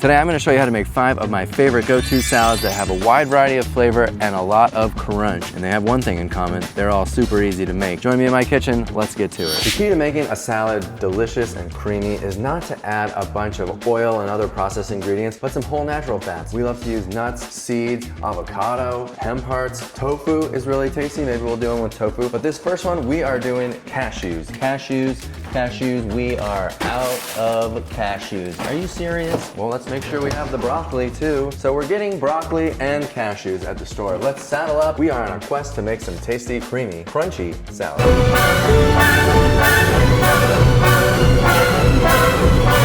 Today I'm going to show you how to make 5 of my favorite go-to salads that have a wide variety of flavor and a lot of crunch. And they have one thing in common, they're all super easy to make. Join me in my kitchen, let's get to it. The key to making a salad delicious and creamy is not to add a bunch of oil and other processed ingredients, but some whole natural fats. We love to use nuts, seeds, avocado, hemp hearts. Tofu is really tasty, maybe we'll do one with tofu. But this first one, we are doing cashews. Cashews, we are out of cashews. Are you serious? Well, let's make sure we have the broccoli too. So we're getting broccoli and cashews at the store. Let's saddle up. We are on a quest to make some tasty, creamy, crunchy salad.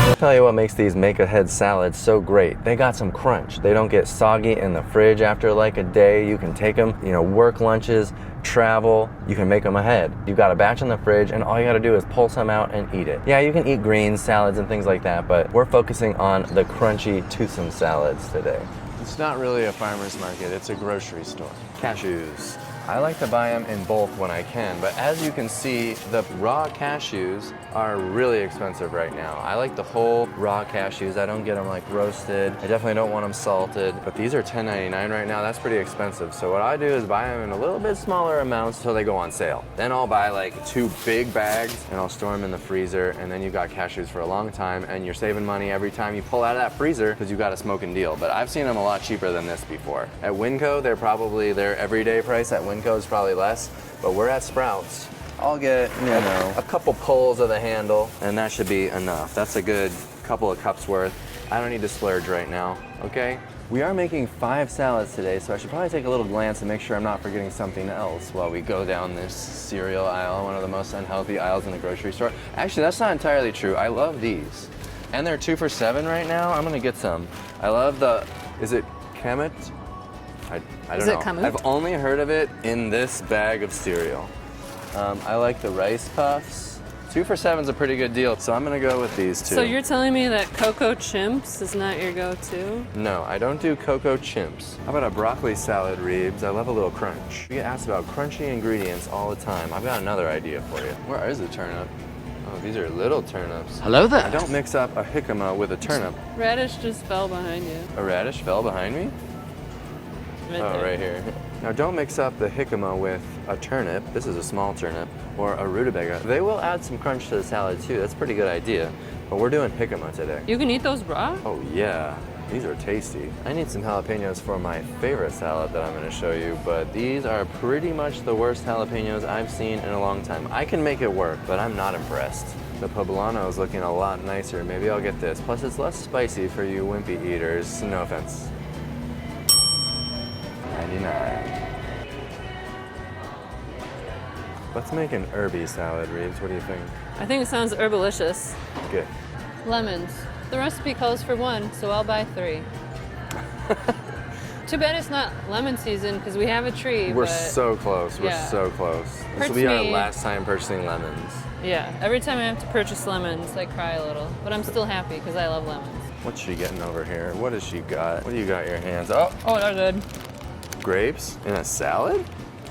I'll tell you what makes these make-ahead salads so great. They got some crunch. They don't get soggy in the fridge after like a day. You can take them, work lunches, travel, you can make them ahead. You've got a batch in the fridge and all you gotta do is pull some out and eat it. Yeah, you can eat greens, salads, and things like that, but we're focusing on the crunchy, toothsome salads today. It's not really a farmer's market, it's a grocery store. Cashews. I like to buy them in bulk when I can, but as you can see, the raw cashews are really expensive right now. I like the whole raw cashews. I don't get them like roasted. I definitely don't want them salted, but these are $10.99 right now. That's pretty expensive. So what I do is buy them in a little bit smaller amounts until they go on sale. Then I'll buy like 2 big bags and I'll store them in the freezer, and then you got cashews for a long time and you're saving money every time you pull out of that freezer because you got a smoking deal. But I've seen them a lot cheaper than this before. At Winco, they're probably their everyday price. At Winco is probably less, but we're at Sprouts. I'll get, a couple pulls of the handle, and that should be enough. That's a good couple of cups worth. I don't need to splurge right now, okay? We are making 5 salads today, so I should probably take a little glance and make sure I'm not forgetting something else while we go down this cereal aisle, one of the most unhealthy aisles in the grocery store. Actually, that's not entirely true. I love these. And they're 2 for $7 right now. I'm gonna get some. I love the, is it Kamut? I don't know. Kamut? I've only heard of it in this bag of cereal. I like the rice puffs. 2 for $7's a pretty good deal, so I'm gonna go with these 2. So you're telling me that Cocoa Chimps is not your go-to? No, I don't do Cocoa Chimps. How about a broccoli salad, Reeves? I love a little crunch. We get asked about crunchy ingredients all the time. I've got another idea for you. Where is the turnip? Oh, these are little turnips. Hello there. I don't mix up a jicama with a turnip. Radish just fell behind you. A radish fell behind me? Right here. Now don't mix up the jicama with a turnip, this is a small turnip, or a rutabaga. They will add some crunch to the salad too, that's a pretty good idea. But we're doing jicama today. You can eat those raw? Oh yeah, these are tasty. I need some jalapenos for my favorite salad that I'm gonna show you, but these are pretty much the worst jalapenos I've seen in a long time. I can make it work, but I'm not impressed. The poblano is looking a lot nicer. Maybe I'll get this. Plus it's less spicy for you wimpy eaters. No offense. 99. Let's make an herby salad, Reeves. What do you think? I think it sounds herbalicious. Good. Lemons. The recipe calls for 1, so I'll buy 3. Too bad it's not lemon season because we have a tree. We're so close. We're so close. This will be our last time purchasing lemons. Yeah. Every time I have to purchase lemons, I cry a little. But I'm still happy because I love lemons. What's she getting over here? What has she got? What do you got in your hands? Oh, they're good. Grapes in a salad?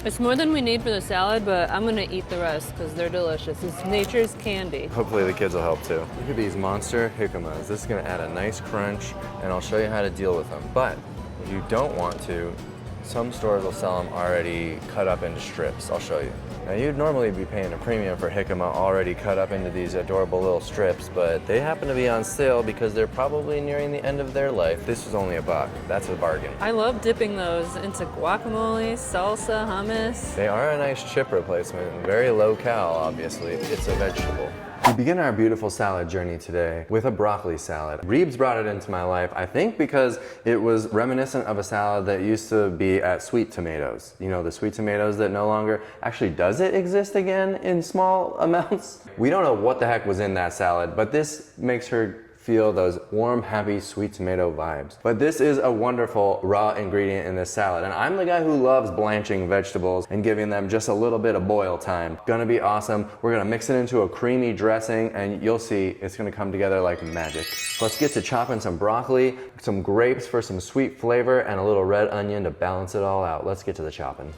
It's more than we need for the salad, but I'm gonna eat the rest because they're delicious. It's nature's candy. Hopefully the kids will help too. Look at these monster jicamas. This is gonna add a nice crunch, and I'll show you how to deal with them. But if you don't want to, some stores will sell them already cut up into strips. I'll show you. Now you'd normally be paying a premium for jicama already cut up into these adorable little strips, but they happen to be on sale because they're probably nearing the end of their life. This was only $1. That's a bargain. I love dipping those into guacamole, salsa, hummus. They are a nice chip replacement, very low cal, obviously. It's a vegetable. We begin our beautiful salad journey today with a broccoli salad. Reeves brought it into my life, I think because it was reminiscent of a salad that used to be at Sweet Tomatoes. You know, the sweet tomatoes that no longer, actually does it exist again in small amounts? We don't know what the heck was in that salad, but this makes her feel those warm, happy, sweet tomato vibes. But this is a wonderful raw ingredient in this salad, and I'm the guy who loves blanching vegetables and giving them just a little bit of boil time. Gonna be awesome. We're gonna mix it into a creamy dressing, and you'll see it's gonna come together like magic. Let's get to chopping some broccoli, some grapes for some sweet flavor, and a little red onion to balance it all out. Let's get to the chopping.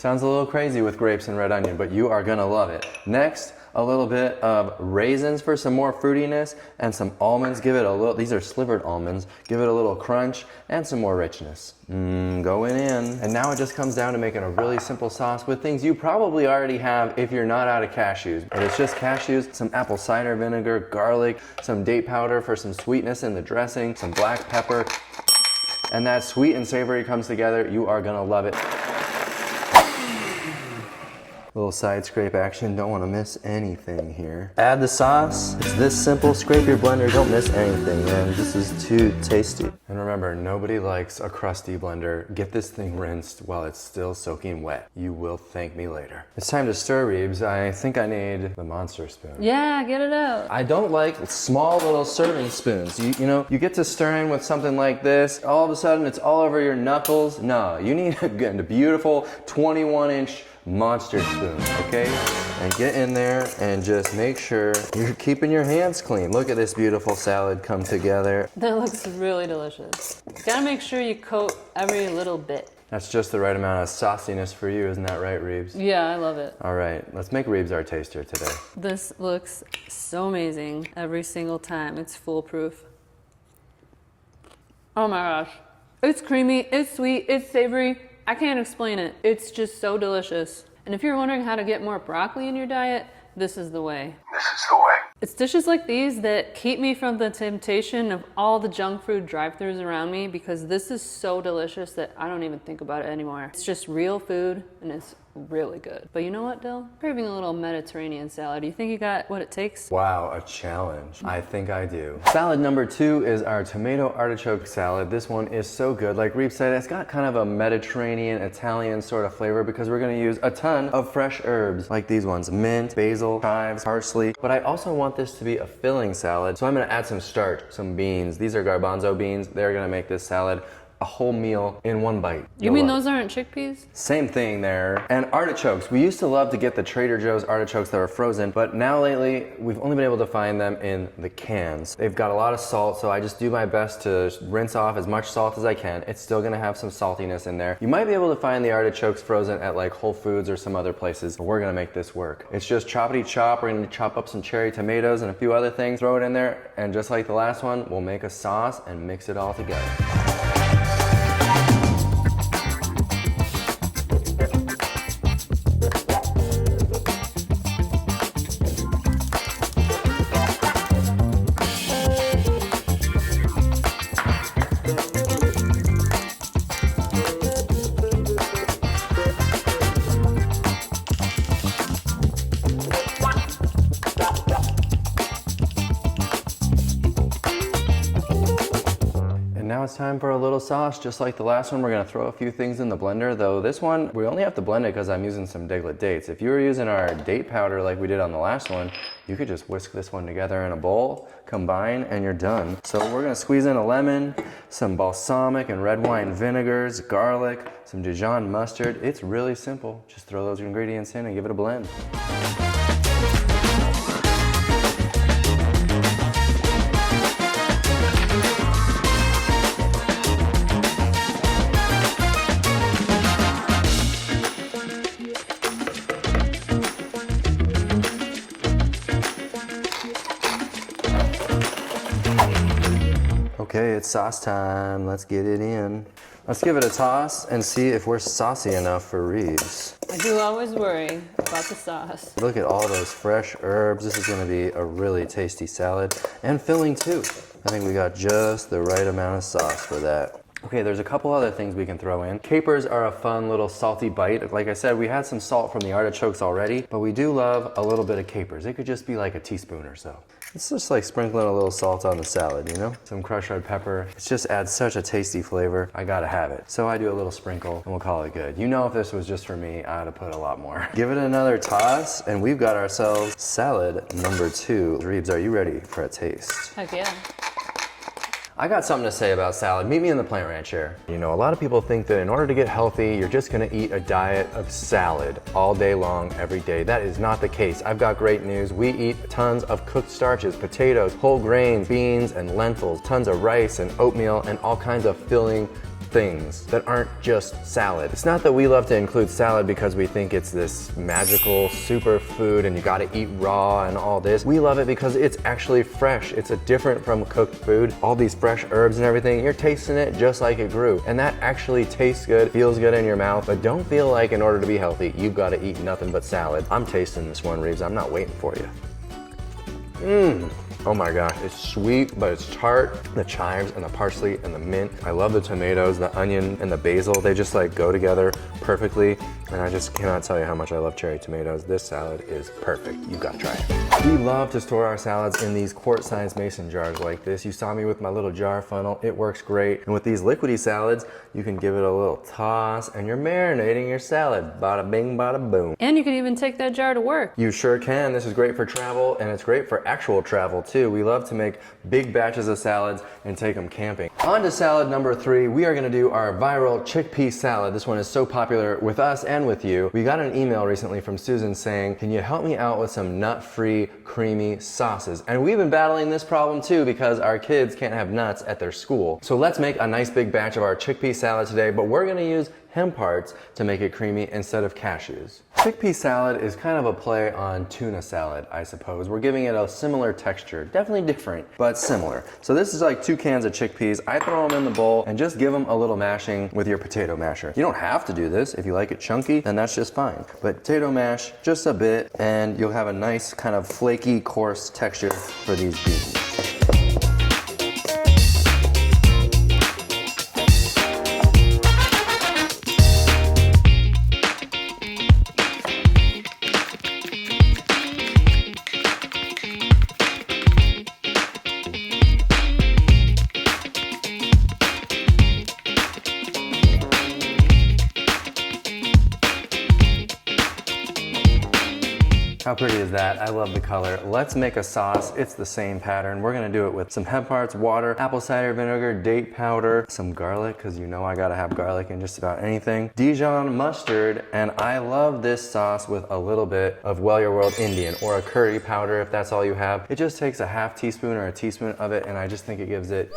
Sounds a little crazy with grapes and red onion, but you are gonna love it. Next, a little bit of raisins for some more fruitiness, and some almonds. Give it a little, these are slivered almonds. Give it a little crunch and some more richness. Going in. And now it just comes down to making a really simple sauce with things you probably already have if you're not out of cashews. But it's just cashews, some apple cider vinegar, garlic, some date powder for some sweetness in the dressing, some black pepper. And that sweet and savory comes together. You are gonna love it. Little side scrape action, don't want to miss anything here. Add the sauce. It's this simple. Scrape your blender, don't miss anything, man. This is too tasty. And remember, nobody likes a crusty blender. Get this thing rinsed while it's still soaking wet. You will thank me later. It's time to stir, Reebs. I think I need the monster spoon. Yeah, get it out. I don't like small little serving spoons. You know, you get to stirring with something like this, all of a sudden it's all over your knuckles. No, you need a beautiful 21-inch monster spoon, okay? And get in there and just make sure you're keeping your hands clean. Look at this beautiful salad come together. That looks really delicious. Gotta make sure you coat every little bit. That's just the right amount of sauciness for you, isn't that right, Reebs? Yeah, I love it. All right, let's make Reebs our taster today. This looks so amazing every single time. It's foolproof. Oh my gosh. It's creamy, it's sweet, it's savory. I can't explain it. It's just so delicious. And if you're wondering how to get more broccoli in your diet, this is the way. This is the way. It's dishes like these that keep me from the temptation of all the junk food drive-thrus around me, because this is so delicious that I don't even think about it anymore. It's just real food and it's really good. But you know what, Dill? Craving a little Mediterranean salad. Do you think you got what it takes? Wow, a challenge. I think I do. Salad number 2 is our tomato artichoke salad. This one is so good. Like Reeb said, it's got kind of a Mediterranean, Italian sort of flavor because we're gonna use a ton of fresh herbs like these ones: mint, basil, chives, parsley. But I also want this to be a filling salad, so I'm gonna add some starch, some beans. These are garbanzo beans. They're gonna make this salad a whole meal in one bite. You mean those aren't chickpeas? Same thing there. And artichokes. We used to love to get the Trader Joe's artichokes that are frozen, but now lately we've only been able to find them in the cans. They've got a lot of salt, so I just do my best to rinse off as much salt as I can. It's still gonna have some saltiness in there. You might be able to find the artichokes frozen at like Whole Foods or some other places, but we're gonna make this work. It's just choppity chop. We're gonna chop up some cherry tomatoes and a few other things, throw it in there, and just like the last one, we'll make a sauce and mix it all together. Now it's time for a little sauce. Just like the last one, we're gonna throw a few things in the blender, though this one, we only have to blend it because I'm using some Diglett dates. If you were using our date powder like we did on the last one, you could just whisk this one together in a bowl, combine, and you're done. So we're gonna squeeze in a lemon, some balsamic and red wine vinegars, garlic, some Dijon mustard. It's really simple. Just throw those ingredients in and give it a blend. Okay, it's sauce time. Let's get it in. Let's give it a toss and see if we're saucy enough for Reeves. I do always worry about the sauce. Look at all those fresh herbs. This is gonna be a really tasty salad and filling too. I think we got just the right amount of sauce for that. Okay, there's a couple other things we can throw in. Capers are a fun little salty bite. Like I said, we had some salt from the artichokes already, but we do love a little bit of capers. It could just be like a teaspoon or so. It's just like sprinkling a little salt on the salad, you know? Some crushed red pepper. It just adds such a tasty flavor. I gotta have it. So I do a little sprinkle and we'll call it good. You know, if this was just for me, I'd have put a lot more. Give it another toss and we've got ourselves salad number 2. Reebs, are you ready for a taste? Heck yeah. I got something to say about salad. Meet me in the Plant Ranch here. You know, a lot of people think that in order to get healthy, you're just gonna eat a diet of salad all day long, every day. That is not the case. I've got great news. We eat tons of cooked starches, potatoes, whole grains, beans, and lentils, tons of rice and oatmeal, and all kinds of filling things that aren't just salad. It's not that we love to include salad because we think it's this magical superfood and you gotta eat raw and all this. We love it because it's actually fresh. It's a different from cooked food. All these fresh herbs and everything, you're tasting it just like it grew. And that actually tastes good, feels good in your mouth, but don't feel like in order to be healthy, you've gotta eat nothing but salad. I'm tasting this one, Reeves. I'm not waiting for you. Oh my gosh, it's sweet, but it's tart. The chives and the parsley and the mint. I love the tomatoes, the onion and the basil. They just like go together perfectly. And I just cannot tell you how much I love cherry tomatoes. This salad is perfect. You've got to try it. We love to store our salads in these quart-sized mason jars like this. You saw me with my little jar funnel. It works great. And with these liquidy salads, you can give it a little toss and you're marinating your salad. Bada bing, bada boom. And you can even take that jar to work. You sure can. This is great for travel and it's great for actual travel too. We love to make big batches of salads and take them camping. On to salad number 3. We are gonna do our viral chickpea salad. This one is so popular with us and with you. We got an email recently from Susan saying, can you help me out with some nut-free, creamy sauces? And we've been battling this problem too because our kids can't have nuts at their school. So let's make a nice big batch of our chickpea salad today, but we're gonna use hemp hearts to make it creamy instead of cashews. Chickpea salad is kind of a play on tuna salad, I suppose. We're giving it a similar texture, definitely different, but similar. So this is like 2 cans of chickpeas. I throw them in the bowl and just give them a little mashing with your potato masher. You don't have to do this. If you like it chunky, then that's just fine. But potato mash just a bit and you'll have a nice kind of flaky, coarse texture for these beans. How pretty is that? I love the color. Let's make a sauce. It's the same pattern. We're gonna do it with some hemp hearts, water, apple cider vinegar, date powder, some garlic, because you know I gotta have garlic in just about anything, Dijon mustard, and I love this sauce with a little bit of Well Your World Indian or a curry powder if that's all you have. It just takes a half teaspoon or a teaspoon of it, and I just think it gives it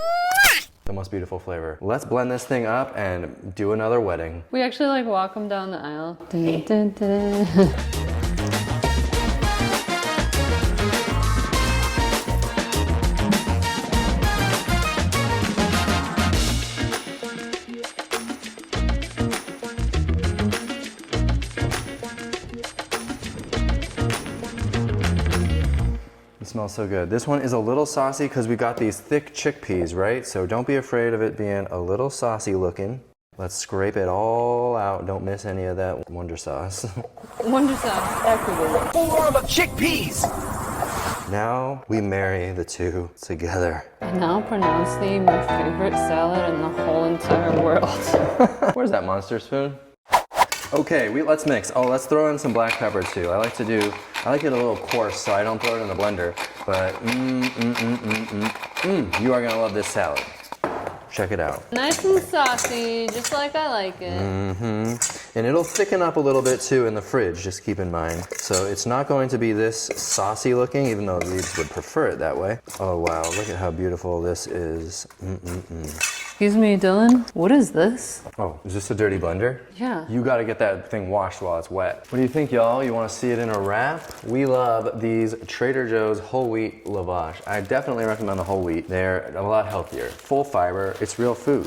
the most beautiful flavor. Let's blend this thing up and do another wedding. We actually like walk them down the aisle. Dun, dun, dun. Smells so good. This one is a little saucy because we got these thick chickpeas, right? So don't be afraid of it being a little saucy looking. Let's scrape it all out. Don't miss any of that wonder sauce. Wonder sauce, activated. More of the chickpeas! Now we marry the two together. I now pronounce thee my favorite salad in the whole entire world. Where's that monster spoon? Okay, let's mix. Oh, let's throw in some black pepper too. I like it a little coarse, so I don't throw it in the blender. But you are gonna love this salad. Check it out. Nice and saucy, just like I like it. And it'll thicken up a little bit too in the fridge, just keep in mind. So it's not going to be this saucy looking, even though Reeves would prefer it that way. Oh wow, look at how beautiful this is. Excuse me, Dylan, what is this? Oh, is this a dirty blender? Yeah. You gotta get that thing washed while it's wet. What do you think, y'all? You wanna see it in a wrap? We love these Trader Joe's whole wheat lavash. I definitely recommend the whole wheat. They're a lot healthier, full fiber, it's real food.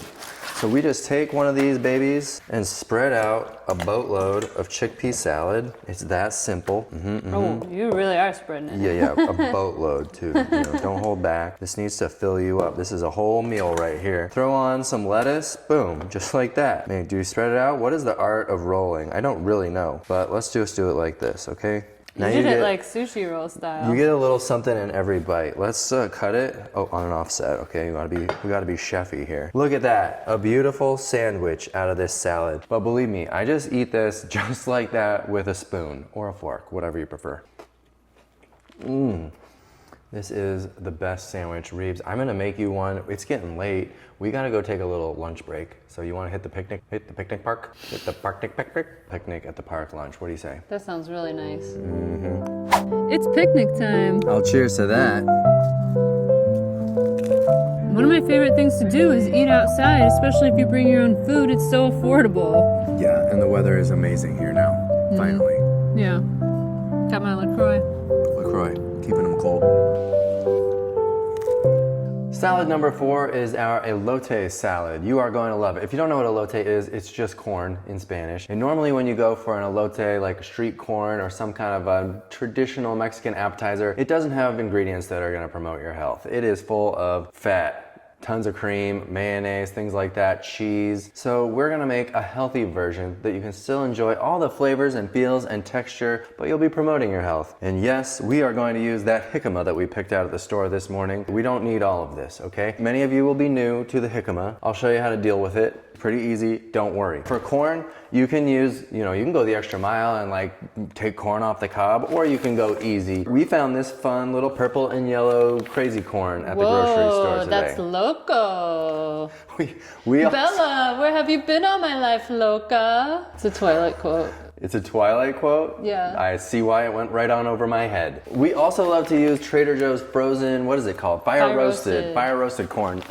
So we just take one of these babies and spread out a boatload of chickpea salad. It's that simple. Oh, you really are spreading it. Yeah, a boatload too. Don't hold back. This needs to fill you up. This is a whole meal right here. Throw on some lettuce, boom, just like that. Man, do you spread it out? What is the art of rolling? I don't really know, but let's just do it like this, okay? You did it like sushi roll style. You get a little something in every bite. Let's cut it. Oh, on an offset. Okay, we gotta be chefy here. Look at that, a beautiful sandwich out of this salad. But believe me, I just eat this just like that with a spoon or a fork, whatever you prefer. This is the best sandwich. Reeves, I'm gonna make you one. It's getting late. We gotta go take a little lunch break. So you wanna hit the picnic park? Hit the picnic at the park lunch. What do you say? That sounds really nice. It's picnic time. I'll cheers to that. What One of my favorite things to do is eat outside, especially if you bring your own food. It's so affordable. Yeah, and the weather is amazing here now, finally. Yeah. Got my LaCroix. LaCroix, keeping them cold. Salad number 4 is our elote salad. You are going to love it. If you don't know what elote is, it's just corn in Spanish. And normally when you go for an elote, like a street corn or some kind of a traditional Mexican appetizer, it doesn't have ingredients that are going to promote your health. It is full of fat. Tons of cream, mayonnaise, things like that, cheese. So we're gonna make a healthy version that you can still enjoy all the flavors and feels and texture, but you'll be promoting your health. And yes, we are going to use that jicama that we picked out at the store this morning. We don't need all of this, okay? Many of you will be new to the jicama. I'll show you how to deal with it. Pretty easy, don't worry. For corn, you can use, you can go the extra mile and like take corn off the cob, or you can go easy. We found this fun little purple and yellow crazy corn at the grocery store today. That's loco. we Bella, where have you been all my life, loca? It's a Twilight quote. It's a Twilight quote? Yeah. I see why it went right on over my head. We also love to use Trader Joe's frozen, what is it called? Fire roasted corn.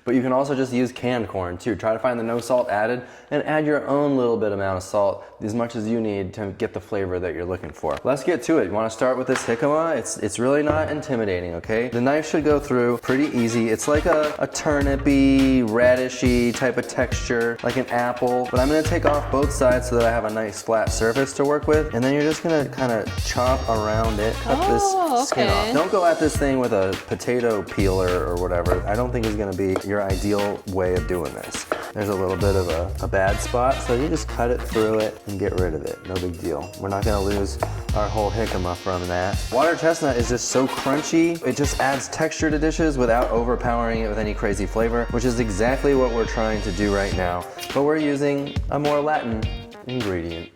But you can also just use canned corn too. Try to find the no salt added and add your own little bit amount of salt, as much as you need to get the flavor that you're looking for. Let's get to it. You want to start with this jicama? It's really not intimidating, okay? The knife should go through pretty easy. It's like a turnipy, radishy type of texture, like an apple. But I'm gonna take off both sides so that I have a nice flat surface to work with, and then you're just gonna kind of chop around it, cut this skin off. Don't go at this thing with a potato peeler or whatever. I don't think it's gonna be your ideal way of doing this. There's a little bit of a bad spot, so you just cut it through it and get rid of it. No big deal. We're not gonna lose our whole jicama from that. Water chestnut is just so crunchy. It just adds texture to dishes without overpowering it with any crazy flavor, which is exactly what we're trying to do right now. But we're using a more Latin ingredient.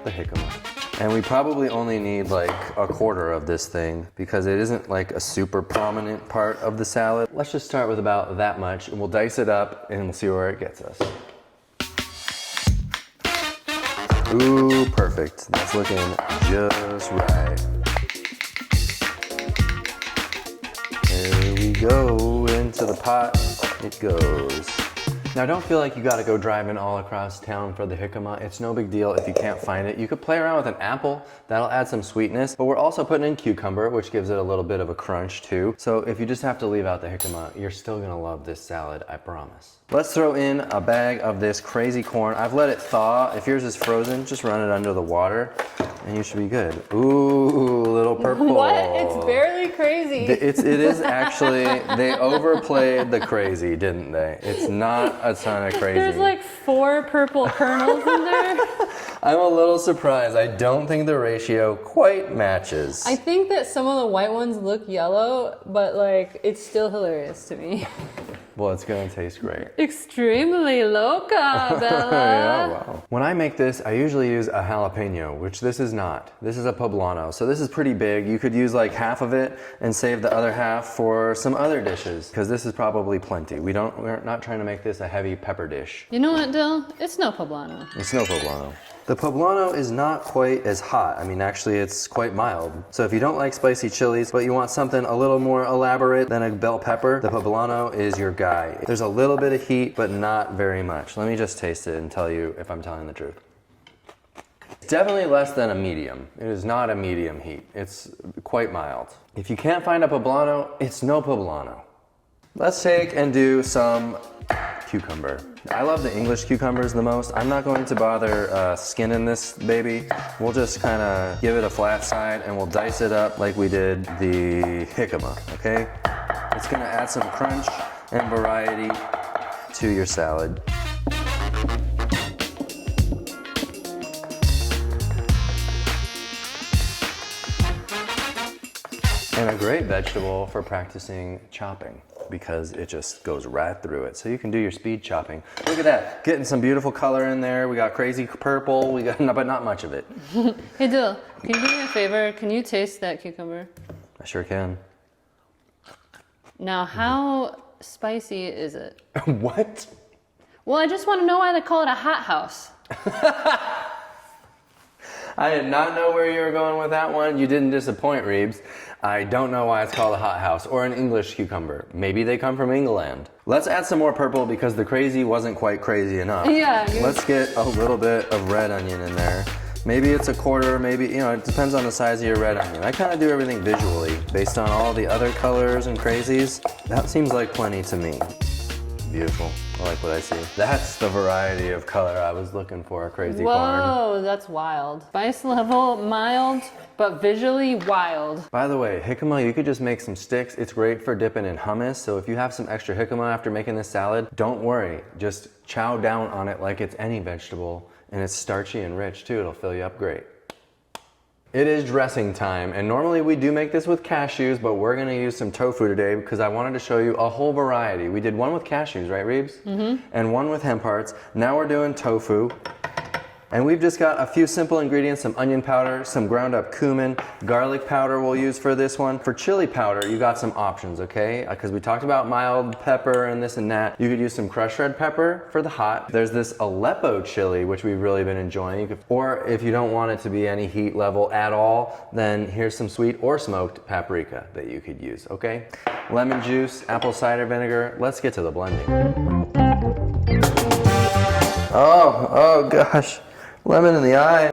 The jicama. And we probably only need like a quarter of this thing because it isn't like a super prominent part of the salad. Let's just start with about that much and we'll dice it up and we'll see where it gets us. Ooh, perfect. That's looking just right. There we go. Into the pot it goes. Now don't feel like you gotta go driving all across town for the jicama. It's no big deal if you can't find it. You could play around with an apple, that'll add some sweetness, but we're also putting in cucumber, which gives it a little bit of a crunch too. So if you just have to leave out the jicama, you're still gonna love this salad, I promise. Let's throw in a bag of this crazy corn. I've let it thaw. If yours is frozen, just run it under the water and you should be good. Ooh, little purple. What? It's barely crazy. It is actually, they overplayed the crazy, didn't they? It's not a ton of crazy. There's like 4 purple kernels in there. I'm a little surprised. I don't think the ratio quite matches. I think that some of the white ones look yellow, but like it's still hilarious to me. Well, it's gonna taste great. Extremely loca, Bella. Yeah, wow. When I make this, I usually use a jalapeno, which this is not. This is a poblano, so this is pretty big. You could use like half of it and save the other half for some other dishes, because this is probably plenty. We're not trying to make this a heavy pepper dish. You know what, Dill? It's no poblano. It's no poblano. The poblano is not quite as hot. I mean, actually, it's quite mild. So if you don't like spicy chilies, but you want something a little more elaborate than a bell pepper, the poblano is your guy. There's a little bit of heat, but not very much. Let me just taste it and tell you if I'm telling the truth. It's definitely less than a medium. It is not a medium heat. It's quite mild. If you can't find a poblano, it's no poblano. Let's take and do some cucumber. I love the English cucumbers the most. I'm not going to bother skinning this baby. We'll just kind of give it a flat side and we'll dice it up like we did the jicama, okay? It's gonna add some crunch and variety to your salad. And a great vegetable for practicing chopping, because it just goes right through it. So you can do your speed chopping. Look at that, getting some beautiful color in there. We got crazy purple, but not much of it. Hey Dill, can you do me a favor? Can you taste that cucumber? I sure can. Now, how spicy is it? What? Well, I just want to know why they call it a hot house. I did not know where you were going with that one. You didn't disappoint, Reeves. I don't know why it's called a hothouse or an English cucumber. Maybe they come from England. Let's add some more purple because the crazy wasn't quite crazy enough. Yeah. Let's get a little bit of red onion in there. Maybe it's a quarter, maybe, you know, it depends on the size of your red onion. I kind of do everything visually based on all the other colors and crazies. That seems like plenty to me. Beautiful. I like what I see. That's the variety of color I was looking for, crazy corn. Whoa, that's wild. Spice level, mild, but visually wild. By the way, jicama, you could just make some sticks. It's great for dipping in hummus. So if you have some extra jicama after making this salad, don't worry. Just chow down on it like it's any vegetable. And it's starchy and rich too. It'll fill you up great. It is dressing time, and normally we do make this with cashews, but we're gonna use some tofu today because I wanted to show you a whole variety. We did one with cashews, right, Reeves? Mm-hmm. And one with hemp hearts. Now we're doing tofu. And we've just got a few simple ingredients, some onion powder, some ground up cumin, garlic powder we'll use for this one. For chili powder, you got some options, okay? Because we talked about mild pepper and this and that. You could use some crushed red pepper for the hot. There's this Aleppo chili, which we've really been enjoying. Or if you don't want it to be any heat level at all, then here's some sweet or smoked paprika that you could use, okay? Lemon juice, apple cider vinegar. Let's get to the blending. Oh gosh. Lemon in the eye.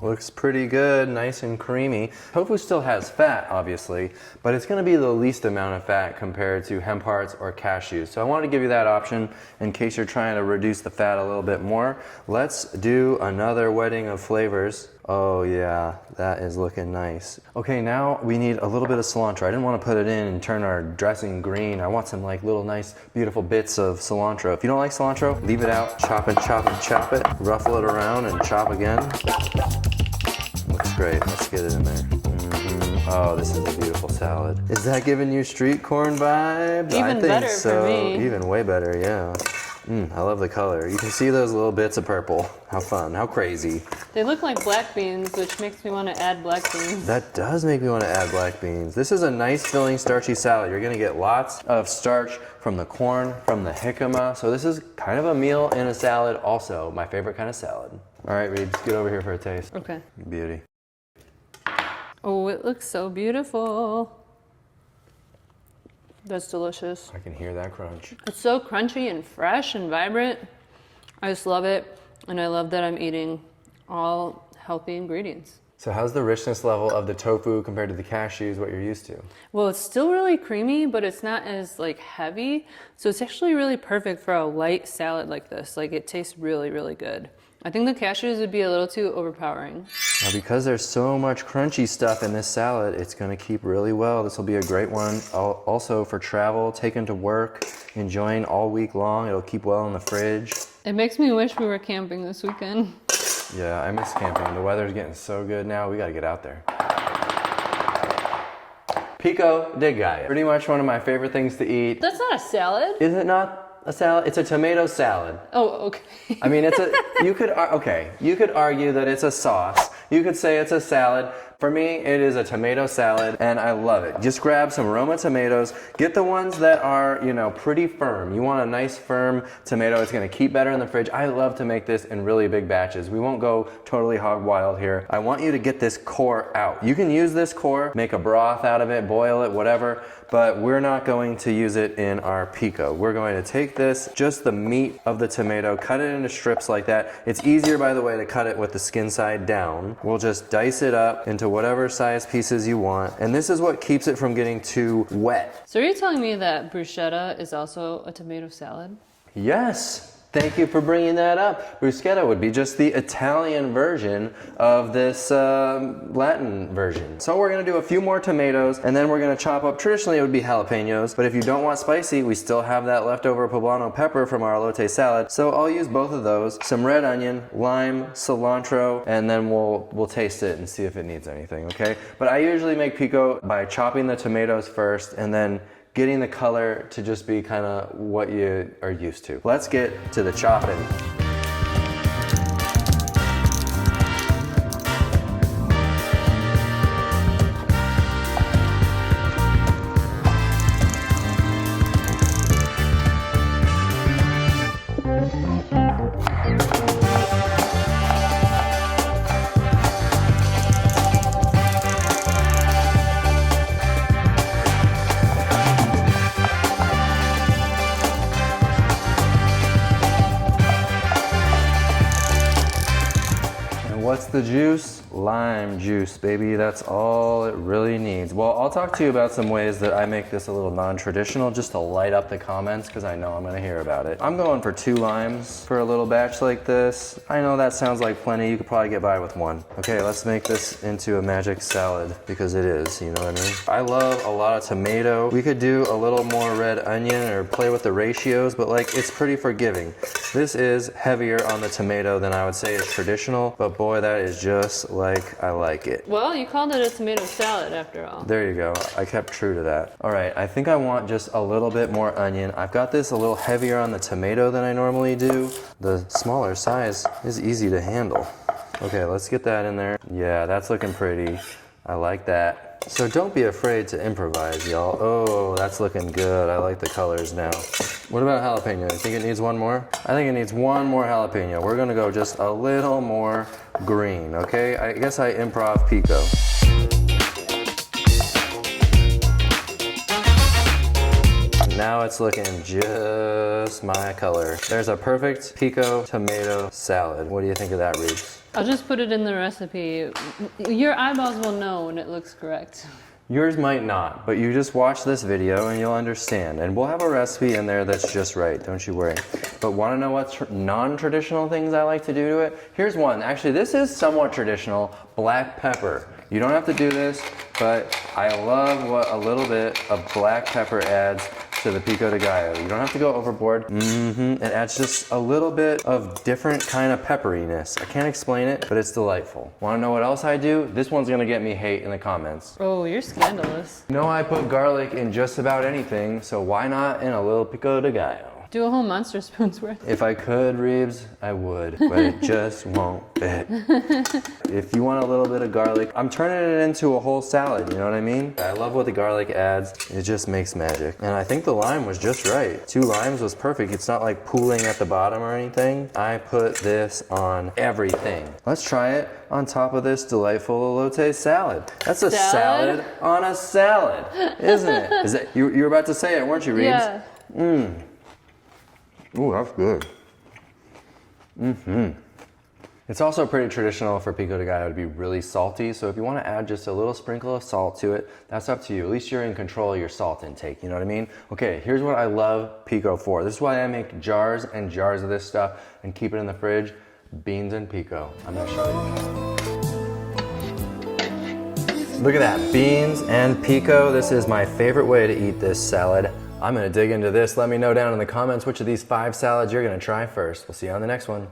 Looks pretty good, nice and creamy. Tofu still has fat, obviously, but it's gonna be the least amount of fat compared to hemp hearts or cashews. So I wanted to give you that option in case you're trying to reduce the fat a little bit more. Let's do another wedding of flavors. Oh yeah, that is looking nice. Okay, now we need a little bit of cilantro. I didn't want to put it in and turn our dressing green. I want some like little nice, beautiful bits of cilantro. If you don't like cilantro, leave it out, chop and chop and chop it, ruffle it around and chop again. Looks great, let's get it in there. Oh, this is a beautiful salad. Is that giving you street corn vibes? Even I think better so. for me. Even way better, yeah. I love the color. You can see those little bits of purple. How fun, how crazy. They look like black beans, which makes me want to add black beans. That does make me want to add black beans. This is a nice filling starchy salad. You're gonna get lots of starch from the corn, from the jicama. So this is kind of a meal in a salad also. My favorite kind of salad. All right, Reed, get over here for a taste. Okay. Beauty. Oh, it looks so beautiful. That's delicious. I can hear that crunch. It's so crunchy and fresh and vibrant. I just love it. And I love that I'm eating all healthy ingredients. So how's the richness level of the tofu compared to the cashews, what you're used to? Well, it's still really creamy, but it's not as like heavy. So it's actually really perfect for a light salad like this. Like it tastes really, really good. I think the cashews would be a little too overpowering. Now because there's so much crunchy stuff in this salad, it's gonna keep really well. This will be a great one. Also for travel, taken to work, enjoying all week long. It'll keep well in the fridge. It makes me wish we were camping this weekend. Yeah, I miss camping. The weather's getting so good now. We gotta get out there. Pico de gallo. Pretty much one of my favorite things to eat. That's not a salad. Is it not a salad? It's a tomato salad. Oh, okay. I mean, you could argue that it's a sauce. You could say it's a salad. For me, it is a tomato salad, and I love it. Just grab some Roma tomatoes. Get the ones that are, you know, pretty firm. You want a nice firm tomato. It's gonna keep better in the fridge. I love to make this in really big batches. We won't go totally hog wild here. I want you to get this core out. You can use this core, make a broth out of it, boil it, whatever, but we're not going to use it in our pico. We're going to take this, just the meat of the tomato, cut it into strips like that. It's easier, by the way, to cut it with the skin side down. We'll just dice it up into whatever size pieces you want. And this is what keeps it from getting too wet. So are you telling me that bruschetta is also a tomato salad? Yes. Thank you for bringing that up. Bruschetta would be just the Italian version of this Latin version. So we're gonna do a few more tomatoes and then we're gonna chop up, traditionally it would be jalapenos, but if you don't want spicy, we still have that leftover poblano pepper from our elote salad. So I'll use both of those, some red onion, lime, cilantro, and then we'll taste it and see if it needs anything, okay? But I usually make pico by chopping the tomatoes first and then getting the color to just be kind of what you are used to. Let's get to the chopping. the juice? Lime juice, baby. That's all it really needs. Well, I'll talk to you about some ways that I make this a little non-traditional just to light up the comments because I know I'm gonna hear about it. I'm going for 2 limes for a little batch like this. I know that sounds like plenty. You could probably get by with 1. Okay, let's make this into a magic salad because it is, you know what I mean? I love a lot of tomato. We could do a little more red onion or play with the ratios, but like it's pretty forgiving. This is heavier on the tomato than I would say is traditional, but boy, that is just like I like it. Well, you called it a tomato salad after all. There you go. I kept true to that. All right, I think I want just a little bit more onion. I've got this a little heavier on the tomato than I normally do. The smaller size is easy to handle. Okay, let's get that in there. Yeah, that's looking pretty. I like that. So don't be afraid to improvise, y'all. Oh, that's looking good. I like the colors now. What about jalapeno? You think it needs 1 more? I think it needs 1 more jalapeno. We're gonna go just a little more green, okay? I guess I improv pico. Now it's looking just my color. There's a perfect pico tomato salad. What do you think of that, Reeves? I'll just put it in the recipe. Your eyeballs will know when it looks correct. Yours might not, but you just watch this video and you'll understand. And we'll have a recipe in there that's just right, don't you worry. But want to know what non-traditional things I like to do to it? Here's one. Actually, this is somewhat traditional, black pepper. You don't have to do this, but I love what a little bit of black pepper adds to the pico de gallo. You don't have to go overboard. It adds just a little bit of different kind of pepperiness. I can't explain it, but it's delightful. Want to know what else I do? This one's gonna get me hate in the comments. Oh, you're scandalous. You know I put garlic in just about anything, so why not in a little pico de gallo? Do a whole monster spoon's worth. If I could, Reeves, I would, but it just won't fit. If you want a little bit of garlic, I'm turning it into a whole salad, you know what I mean? I love what the garlic adds. It just makes magic. And I think the lime was just right. 2 limes was perfect. It's not like pooling at the bottom or anything. I put this on everything. Let's try it on top of this delightful elote salad. That's a salad on a salad, isn't it? Is that, you were about to say it, weren't you, Reeves? Yeah. Ooh, that's good. It's also pretty traditional for pico de gallo to be really salty, so if you want to add just a little sprinkle of salt to it, that's up to you. At least you're in control of your salt intake, you know what I mean? Okay, here's what I love pico for. This is why I make jars and jars of this stuff and keep it in the fridge. Beans and pico. I'm gonna show you. Look at that, beans and pico. This is my favorite way to eat this salad. I'm gonna dig into this. Let me know down in the comments which of these 5 salads you're gonna try first. We'll see you on the next one.